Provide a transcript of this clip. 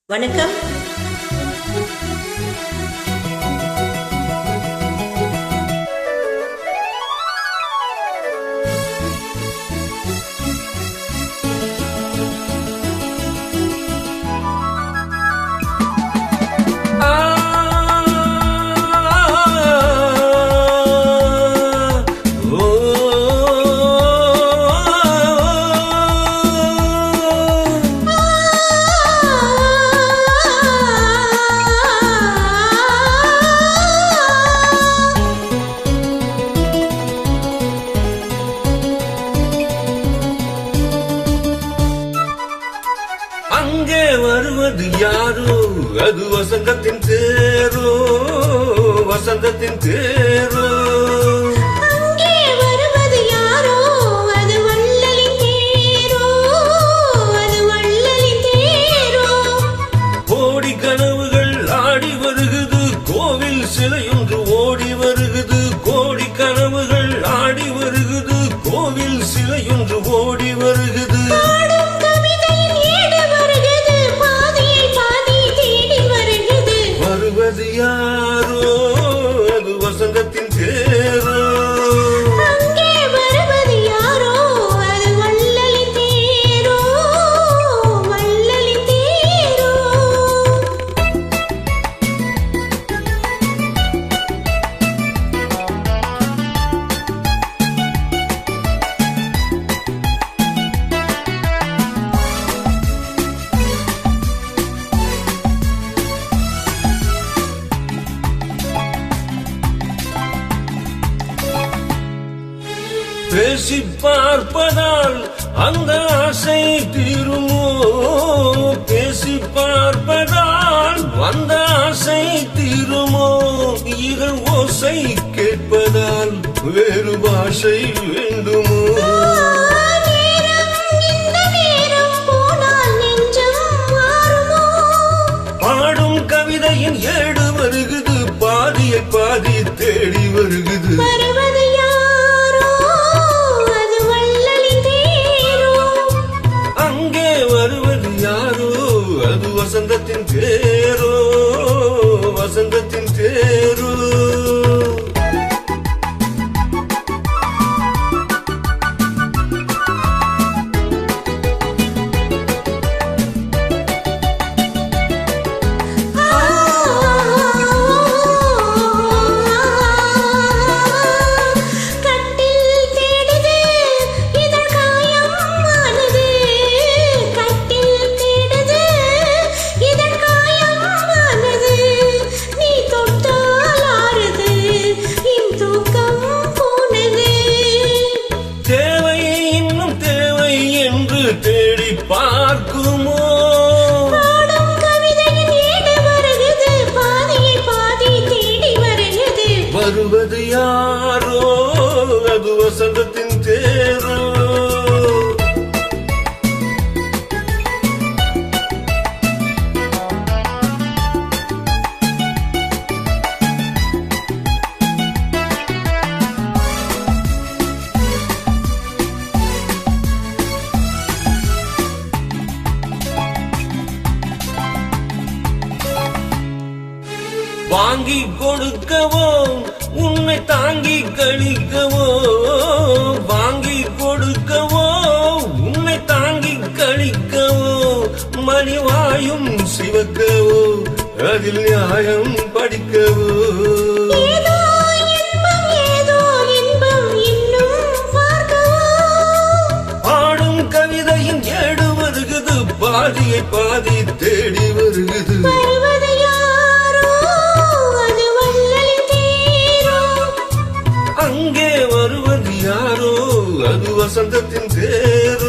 வணக்கம். அங்கே வருவது யாரோ, அது வசந்தத்தின் தேரோ, வசந்தத்தின் தேரோ. அங்கே வருவது யாரோ, அது வள்ளலின் தேரோ, அது வள்ளலின் தேரோ. கோடி கனவுகள் ஆடி வருகுது, கோவில் சிலையொன்று ஓடி வருகுது. கோடி கனவுகள் ஆடி வருகுது, கோவில் சிலையொன்று ஓடி வருகுது. வருவது யாரோ, அது வசந்தத்தின் தேரோ. அங்கே வருவது யாரோ, அது வள்ளலின் தேரோ, வள்ளலின் தேரோ. பேசி பார்ப்பதால் அந்த ஆசை தீருமோ, பேசி பார்ப்பதால் அந்த ஆசை தீருமோ. இகழ் ஓசை கேட்பதால் வேறு பாஷை வேண்டுமோ. பாடும் கவிதையின் ஏடு வருகுது, பாதியை பாதி தேடி வருகுது. அங்கே வருவது யாரோ, அது வசந்தத்தின் தேரோ, வசந்தத்தின் தேரோ. தேடி பார்க்குமோ, வருவது யாரோ, அது வசந்தத்தின் தேரோ. வாங்கி கொடுக்கவோ, உன்னை தாங்கி கழிக்கவோ. வாங்கி கொடுக்கவோ, உன்னை தாங்கி கழிக்கவோ. மணிவாயும் சிவக்கவோ, அதில் நியாயம் படிக்கவோ. பாடும் கவிதையின் ஏடு வருகுது, பாதியை பாதி தேடி வருகுது. அங்கே வருவது யாரோ, அது வசந்தத்தின் தேரோ.